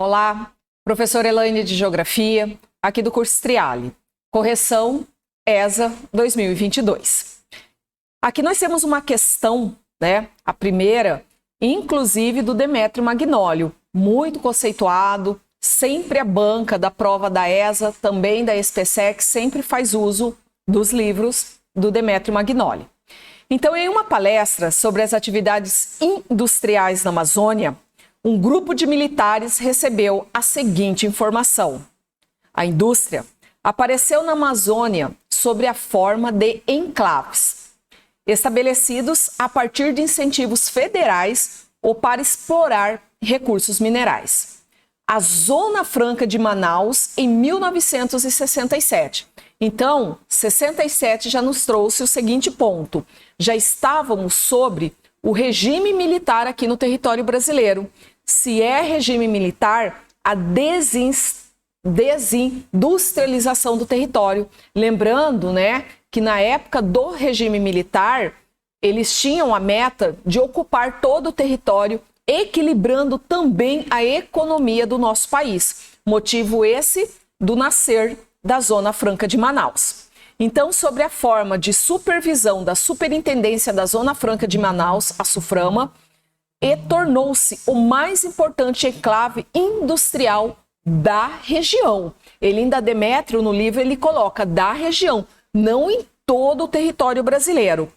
Olá, professora Elaine de Geografia, aqui do curso Triale, correção ESA 2022. Aqui nós temos uma questão, a primeira, inclusive do Demétrio Magnólio, muito conceituado, sempre a banca da prova da ESA, também da SPSEC, sempre faz uso dos livros do Demétrio Magnólio. Então, em uma palestra sobre as atividades industriais na Amazônia, um grupo de militares recebeu a seguinte informação: a indústria apareceu na Amazônia sob a forma de enclaves, estabelecidos a partir de incentivos federais ou para explorar recursos minerais. A Zona Franca de Manaus, em 1967. Então, 67 já nos trouxe o seguinte ponto: já estávamos sobre o regime militar aqui no território brasileiro. Se é regime militar, a desindustrialização do território. Lembrando, que na época do regime militar, eles tinham a meta de ocupar todo o território, equilibrando também a economia do nosso país. Motivo esse do nascer da Zona Franca de Manaus. Então, sobre a forma de supervisão da Superintendência da Zona Franca de Manaus, a SUFRAMA, e tornou-se o mais importante enclave industrial da região. Ele ainda, Demétrio, no livro, ele coloca da região, não em todo o território brasileiro.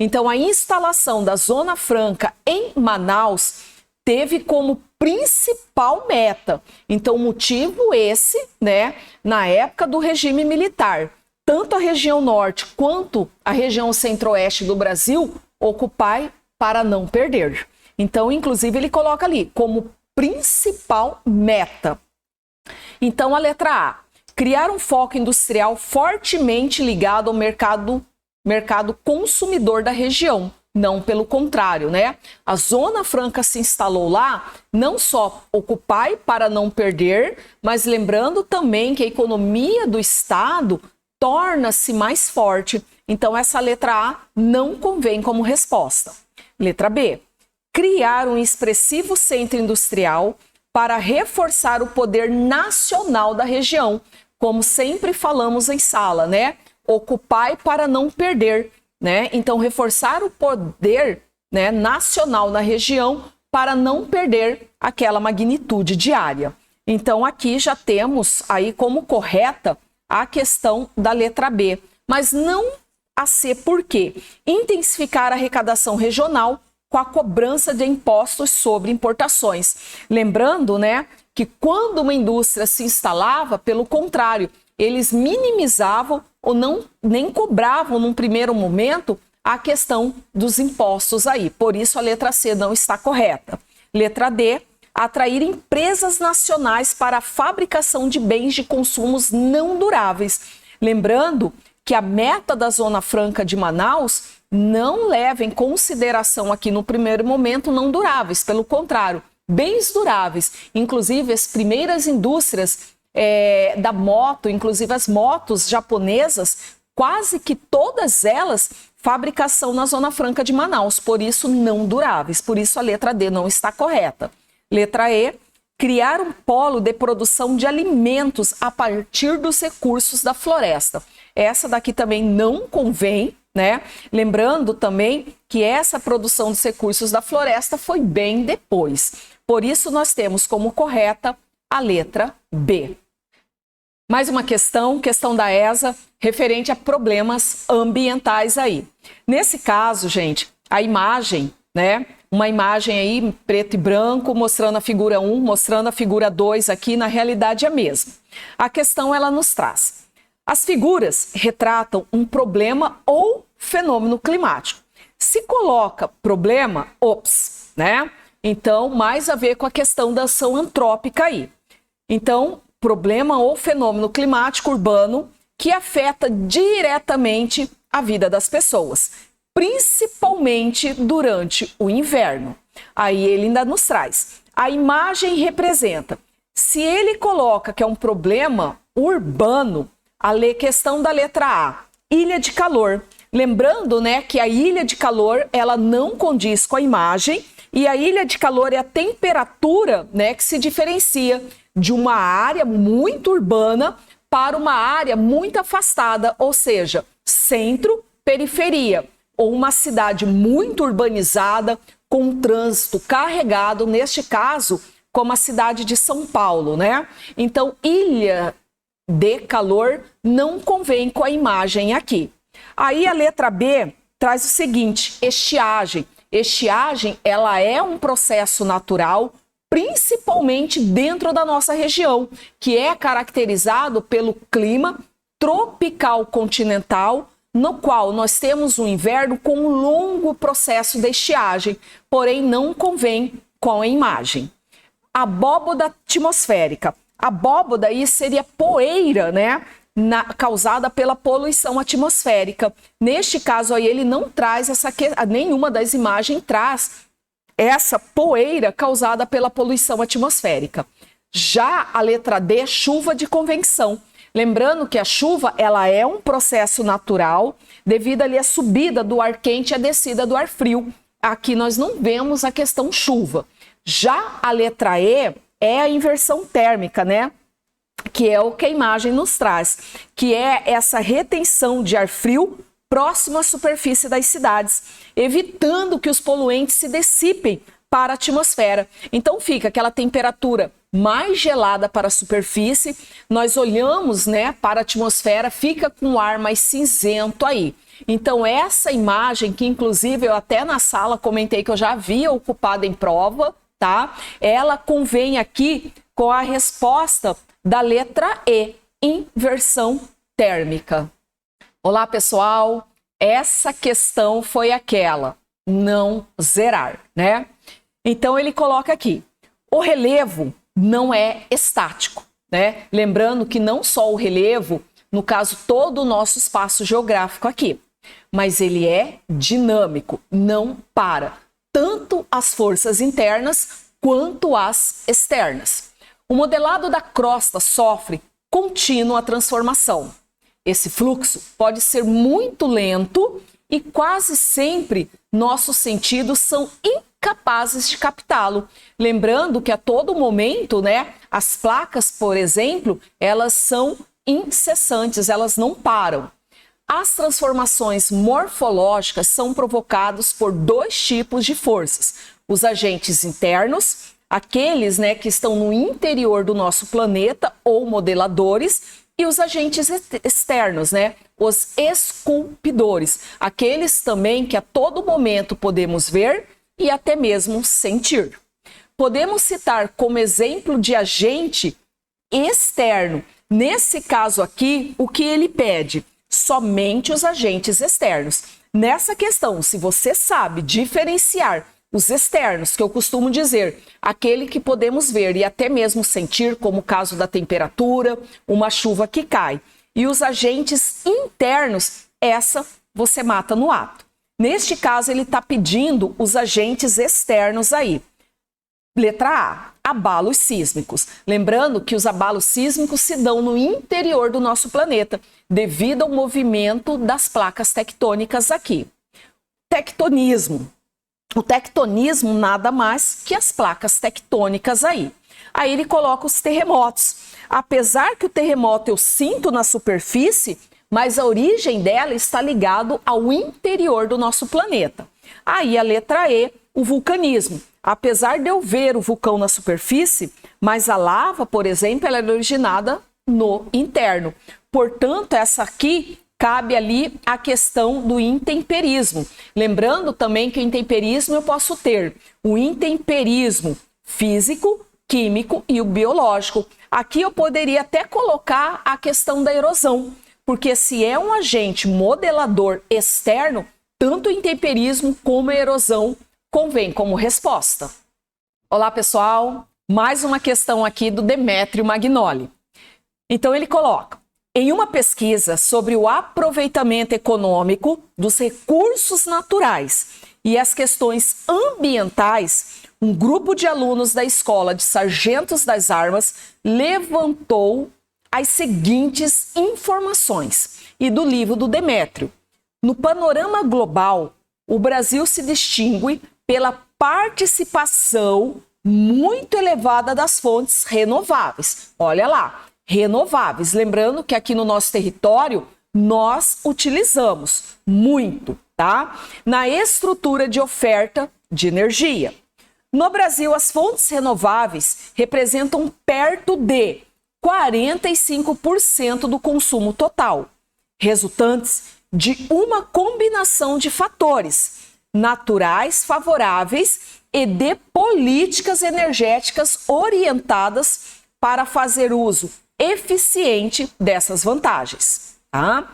Então, a instalação da Zona Franca em Manaus teve como principal meta. Então, motivo esse, na época do regime militar, tanto a região norte quanto a região centro-oeste do Brasil, ocupai para não perder. Então, inclusive, ele coloca ali como principal meta. Então, a letra A, criar um foco industrial fortemente ligado ao mercado consumidor da região. Não pelo contrário, A Zona Franca se instalou lá, não só ocupai para não perder, mas lembrando também que a economia do estado torna-se mais forte. Então, essa letra A não convém como resposta. Letra B, criar um expressivo centro industrial para reforçar o poder nacional da região, como sempre falamos em sala, Ocupai para não perder, Então, reforçar o poder, nacional na região para não perder aquela magnitude de área. Então, aqui já temos aí como correta a questão da letra B, mas não a C, por quê? Intensificar a arrecadação regional com a cobrança de impostos sobre importações. Lembrando, que quando uma indústria se instalava, pelo contrário, eles minimizavam ou nem cobravam num primeiro momento a questão dos impostos aí. Por isso a letra C não está correta. Letra D, atrair empresas nacionais para a fabricação de bens de consumos não duráveis. Lembrando que a meta da Zona Franca de Manaus não leva em consideração aqui no primeiro momento não duráveis, pelo contrário, bens duráveis. Inclusive as primeiras indústrias da moto, inclusive as motos japonesas, quase que todas elas, fabricação na Zona Franca de Manaus, por isso não duráveis, por isso a letra D não está correta. Letra E, criar um polo de produção de alimentos a partir dos recursos da floresta. Essa daqui também não convém, Lembrando também que essa produção dos recursos da floresta foi bem depois. Por isso nós temos como correta a letra B. Mais uma questão da ESA, referente a problemas ambientais aí. Nesse caso, gente, a imagem, uma imagem aí em preto e branco, mostrando a figura 1, mostrando a figura 2 aqui, na realidade é a mesma. A questão, ela nos traz: as figuras retratam um problema ou fenômeno climático. Se coloca problema, Então, mais a ver com a questão da ação antrópica aí. Então, problema ou fenômeno climático urbano que afeta diretamente a vida das pessoas, principalmente durante o inverno. Aí ele ainda nos traz. A imagem representa. Se ele coloca que é um problema urbano, a questão da letra A, ilha de calor. Lembrando, que a ilha de calor, ela não condiz com a imagem E a ilha de calor é a temperatura, né, que se diferencia de uma área muito urbana para uma área muito afastada, ou seja, centro, periferia, ou uma cidade muito urbanizada, com um trânsito carregado, neste caso, como a cidade de São Paulo, né? Então, ilha de calor não convém com a imagem aqui. Aí a letra B traz o seguinte, estiagem. Estiagem, ela é um processo natural, principalmente dentro da nossa região, que é caracterizado pelo clima tropical continental, no qual nós temos um inverno com um longo processo de estiagem, porém não convém com a imagem. Abóboda atmosférica. Abóboda aí seria poeira, né? Causada pela poluição atmosférica. Neste caso aí ele não traz nenhuma das imagens traz essa poeira causada pela poluição atmosférica. Já a letra D, chuva de convecção. Lembrando que a chuva, ela é um processo natural, devido ali à subida do ar quente e à descida do ar frio. Aqui nós não vemos a questão chuva. Já a letra E é a inversão térmica, né? Que é o que a imagem nos traz, que é essa retenção de ar frio próximo à superfície das cidades, evitando que os poluentes se dissipem para a atmosfera. Então fica aquela temperatura mais gelada para a superfície, nós olhamos, né, para a atmosfera, fica com o ar mais cinzento aí. Então essa imagem, que inclusive eu até na sala comentei que eu já havia ocupado em prova, tá? Ela convém aqui com a resposta da letra E, inversão térmica. Olá, pessoal. Essa questão foi aquela, não zerar, né? Então ele coloca aqui, o relevo não é estático, né? Lembrando que não só o relevo, no caso todo o nosso espaço geográfico aqui, mas ele é dinâmico, não para, tanto as forças internas quanto as externas. O modelado da crosta sofre contínua transformação. Esse fluxo pode ser muito lento e quase sempre nossos sentidos são incapazes de captá-lo. Lembrando que a todo momento, né, as placas, por exemplo, elas são incessantes, elas não param. As transformações morfológicas são provocadas por dois tipos de forças. Os agentes internos, aqueles, né, que estão no interior do nosso planeta ou modeladores, e os agentes externos, né, os esculpidores, aqueles também que a todo momento podemos ver e até mesmo sentir. Podemos citar como exemplo de agente externo, nesse caso aqui, o que ele pede? Somente os agentes externos. Nessa questão, se você sabe diferenciar os externos, que eu costumo dizer, aquele que podemos ver e até mesmo sentir, como o caso da temperatura, uma chuva que cai, e os agentes internos, essa você mata no ato. Neste caso, ele está pedindo os agentes externos aí. Letra A, abalos sísmicos. Lembrando que os abalos sísmicos se dão no interior do nosso planeta, devido ao movimento das placas tectônicas aqui. Tectonismo. O tectonismo nada mais que as placas tectônicas aí. Aí ele coloca os terremotos. Apesar que o terremoto eu sinto na superfície, mas a origem dela está ligado ao interior do nosso planeta. Aí a letra E, o vulcanismo. Apesar de eu ver o vulcão na superfície, mas a lava, por exemplo, ela é originada no interno. Portanto, essa aqui cabe ali a questão do intemperismo. Lembrando também que o intemperismo eu posso ter o intemperismo físico, químico e o biológico. Aqui eu poderia até colocar a questão da erosão, porque se é um agente modelador externo, tanto o intemperismo como a erosão convém como resposta. Olá, pessoal! Mais uma questão aqui do Demétrio Magnoli. Então ele coloca: em uma pesquisa sobre o aproveitamento econômico dos recursos naturais e as questões ambientais, um grupo de alunos da Escola de Sargentos das Armas levantou as seguintes informações, e do livro do Demétrio. No panorama global, o Brasil se distingue pela participação muito elevada das fontes renováveis. Olha lá, renováveis. Lembrando que aqui no nosso território nós utilizamos muito, tá? Na estrutura de oferta de energia. No Brasil, as fontes renováveis representam perto de 45% do consumo total, resultantes de uma combinação de fatores naturais favoráveis e de políticas energéticas orientadas para fazer uso eficiente dessas vantagens. Tá?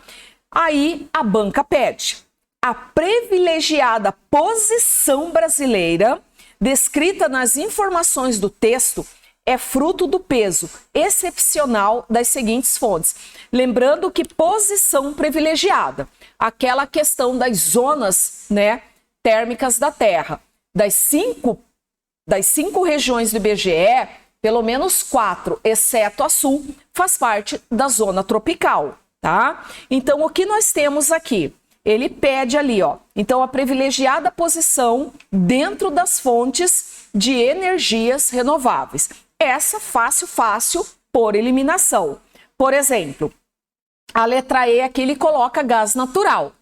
Aí a banca pede. A privilegiada posição brasileira descrita nas informações do texto é fruto do peso excepcional das seguintes fontes. Lembrando que posição privilegiada, aquela questão das zonas, né, térmicas da Terra. Das cinco regiões do IBGE, pelo menos 4, exceto a sul, faz parte da zona tropical, tá? Então, o que nós temos aqui? Ele pede ali, ó. Então, a privilegiada posição dentro das fontes de energias renováveis. Essa fácil por eliminação. Por exemplo, a letra E aqui ele coloca gás natural.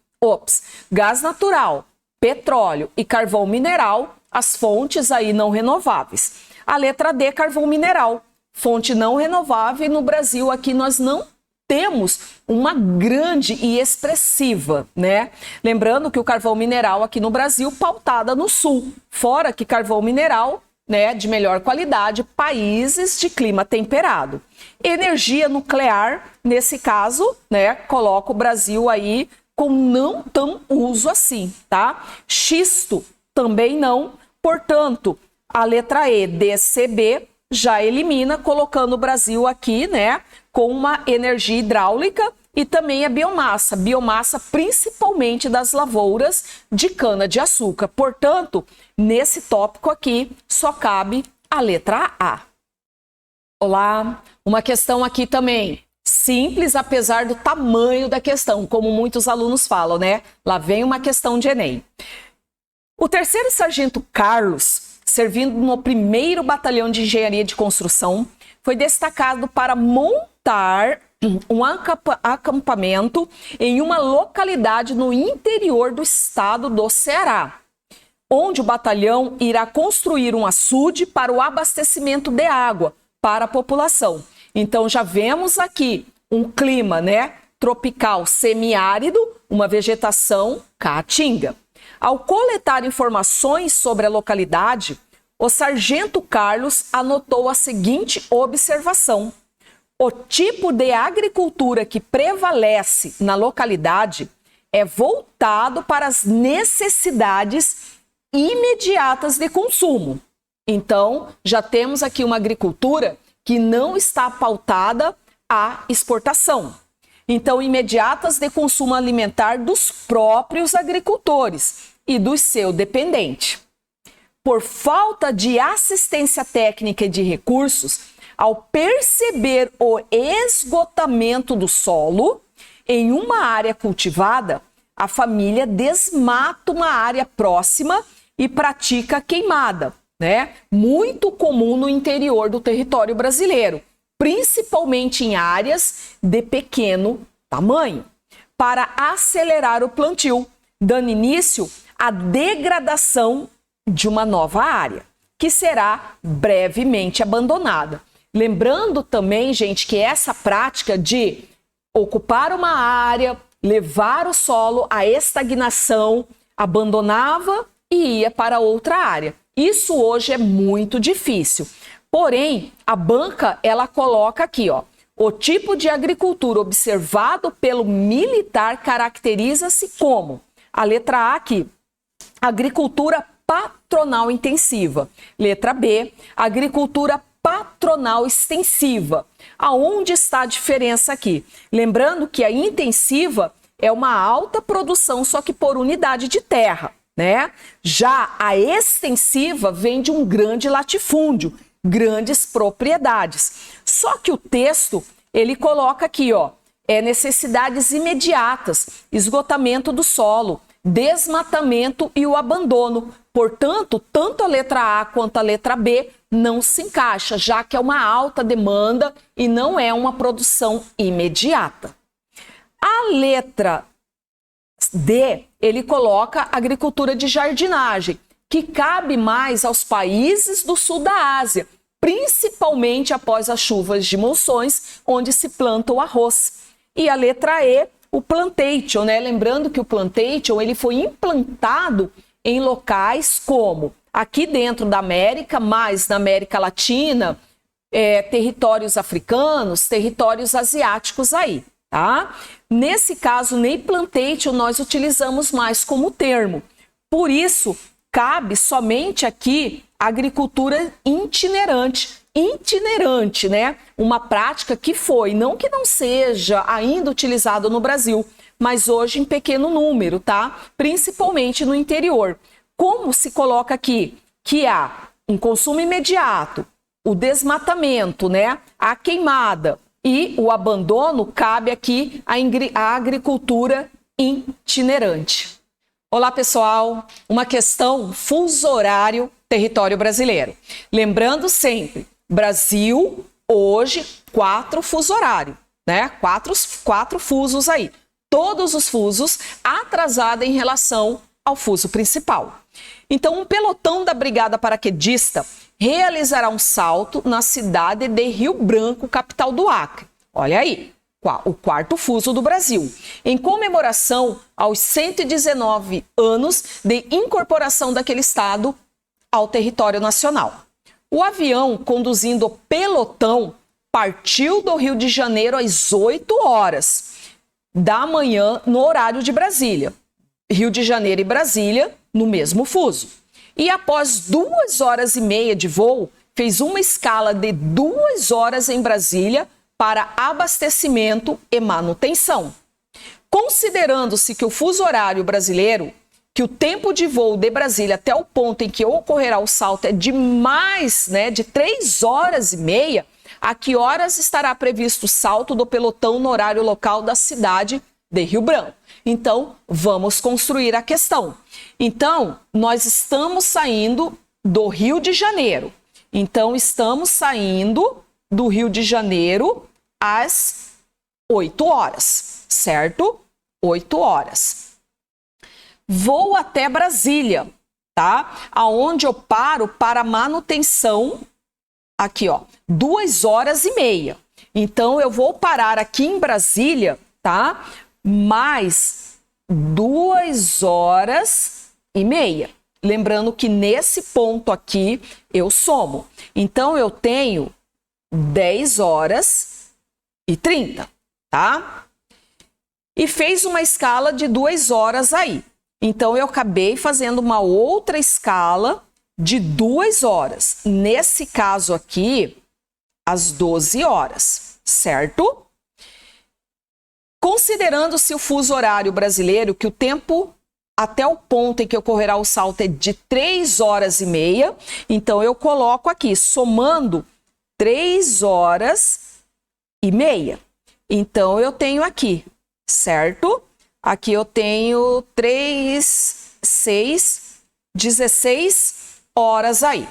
Gás natural, petróleo e carvão mineral, as fontes aí não renováveis. A letra D, carvão mineral, fonte não renovável, e no Brasil aqui nós não temos uma grande e expressiva, né? Lembrando que o carvão mineral aqui no Brasil pautada no sul, fora que carvão mineral, né, de melhor qualidade, países de clima temperado. Energia nuclear, nesse caso, né, coloca o Brasil aí com não tão uso assim, tá? Xisto também não, portanto, a letra E, DCB, já elimina, colocando o Brasil aqui, né, com uma energia hidráulica e também a biomassa principalmente das lavouras de cana-de-açúcar. Portanto, nesse tópico aqui, só cabe a letra A. Olá, uma questão aqui também, simples apesar do tamanho da questão, como muitos alunos falam, né? Lá vem uma questão de Enem. O 3º Sargento Carlos, servindo no 1º Batalhão de Engenharia de Construção, foi destacado para montar um acampamento em uma localidade no interior do estado do Ceará, onde o batalhão irá construir um açude para o abastecimento de água para a população. Então já vemos aqui um clima, né, tropical semiárido, uma vegetação caatinga. Ao coletar informações sobre a localidade, o Sargento Carlos anotou a seguinte observação: o tipo de agricultura que prevalece na localidade é voltado para as necessidades imediatas de consumo. Então, já temos aqui uma agricultura que não está pautada à exportação. Então, imediatas de consumo alimentar dos próprios agricultores e do seu dependente. Por falta de assistência técnica e de recursos, ao perceber o esgotamento do solo em uma área cultivada, a família desmata uma área próxima e pratica a queimada, né? Muito comum no interior do território brasileiro, principalmente em áreas de pequeno tamanho, para acelerar o plantio, dando início à degradação de uma nova área, que será brevemente abandonada. Lembrando também, gente, que essa prática de ocupar uma área, levar o solo à estagnação, abandonava e ia para outra área. Isso hoje é muito difícil. Porém, a banca, ela coloca aqui, ó, o tipo de agricultura observado pelo militar caracteriza-se como, a letra A aqui, agricultura patronal intensiva. Letra B, agricultura patronal extensiva. Aonde está a diferença aqui? Lembrando que a intensiva é uma alta produção, só que por unidade de terra, né? Já a extensiva vem de um grande latifúndio, grandes propriedades. Só que o texto, ele coloca aqui, ó, necessidades imediatas, esgotamento do solo, desmatamento e o abandono. Portanto, tanto a letra A quanto a letra B não se encaixa, já que é uma alta demanda e não é uma produção imediata. A letra D, ele coloca agricultura de jardinagem, que cabe mais aos países do sul da Ásia, principalmente após as chuvas de monções, onde se planta o arroz. E a letra E, o plantation, né? Lembrando que o plantation ele foi implantado em locais como aqui dentro da América, mais na América Latina, territórios africanos, territórios asiáticos aí, tá? Nesse caso, nem plantation nós utilizamos mais como termo. Por isso, cabe somente aqui agricultura itinerante. Itinerante, né? Uma prática que foi, não que não seja ainda utilizada no Brasil, mas hoje em pequeno número, tá? Principalmente no interior. Como se coloca aqui que há um consumo imediato, o desmatamento, né? A queimada e o abandono, cabe aqui a agricultura itinerante. Olá, pessoal. Uma questão fuso horário, território brasileiro. Lembrando sempre, Brasil, hoje, 4 fuso horário, né? Quatro fusos aí. Todos os fusos atrasados em relação ao fuso principal. Então, um pelotão da Brigada Paraquedista realizará um salto na cidade de Rio Branco, capital do Acre. Olha aí, o 4º fuso do Brasil, em comemoração aos 119 anos de incorporação daquele estado ao território nacional. O avião conduzindo o pelotão partiu do Rio de Janeiro às 8 horas da manhã no horário de Brasília. Rio de Janeiro e Brasília no mesmo fuso. E após 2 horas e meia de voo, fez uma escala de 2 horas em Brasília para abastecimento e manutenção. Considerando-se que o fuso horário brasileiro, que o tempo de voo de Brasília até o ponto em que ocorrerá o salto é de mais, de 3 horas e meia, a que horas estará previsto o salto do pelotão no horário local da cidade de Rio Branco? Então, vamos construir a questão. Então, nós estamos saindo do Rio de Janeiro. Então, estamos saindo do Rio de Janeiro às 8 horas, certo? 8 horas. Vou até Brasília, tá? Aonde eu paro para manutenção, aqui, ó, 2 horas e meia. Então, eu vou parar aqui em Brasília, tá? Mais 2 horas e meia. Lembrando que nesse ponto aqui eu somo. Então, eu tenho 10 horas e 30, tá? E fez uma escala de 2 horas aí. Então, eu acabei fazendo uma outra escala de 2 horas. Nesse caso aqui, às 12 horas, certo? Considerando-se o fuso horário brasileiro, que o tempo até o ponto em que ocorrerá o salto é de 3 horas e meia, então eu coloco aqui, somando 3 horas e meia. Então, eu tenho aqui, certo? Aqui eu tenho 3, 6, 16 horas aí.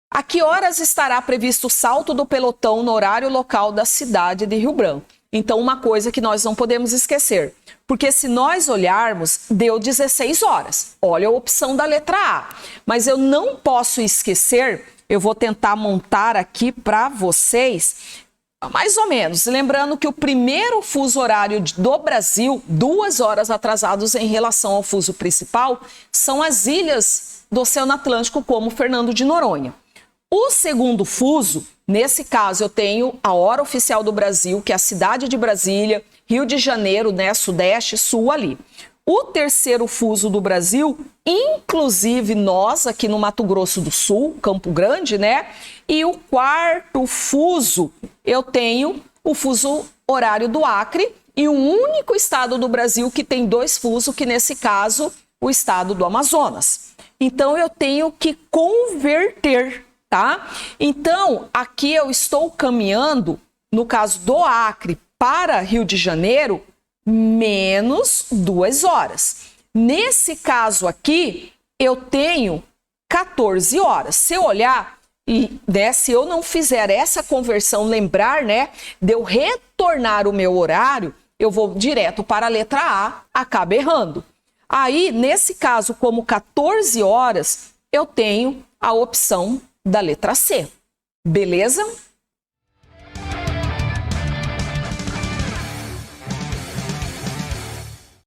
A que horas estará previsto o salto do pelotão no horário local da cidade de Rio Branco? Então, uma coisa que nós não podemos esquecer, porque se nós olharmos, deu 16 horas. Olha a opção da letra A. Mas eu não posso esquecer, eu vou tentar montar aqui para vocês, mais ou menos, lembrando que o primeiro fuso horário do Brasil, 2 horas atrasados em relação ao fuso principal, são as ilhas do Oceano Atlântico, como Fernando de Noronha. O segundo fuso, nesse caso eu tenho a hora oficial do Brasil, que é a cidade de Brasília, Rio de Janeiro, né, Sudeste, Sul ali. O terceiro fuso do Brasil, inclusive nós aqui no Mato Grosso do Sul, Campo Grande, né? E o quarto fuso, eu tenho o fuso horário do Acre e o único estado do Brasil que tem 2 fusos, que nesse caso, o estado do Amazonas. Então, eu tenho que converter, tá? Então, aqui eu estou caminhando, no caso do Acre para Rio de Janeiro, menos 2 horas. Nesse caso aqui, eu tenho 14 horas. Se eu olhar, né, se eu não fizer essa conversão, lembrar, né, de eu retornar o meu horário, eu vou direto para a letra A, acaba errando. Aí, nesse caso, como 14 horas, eu tenho a opção da letra C. Beleza?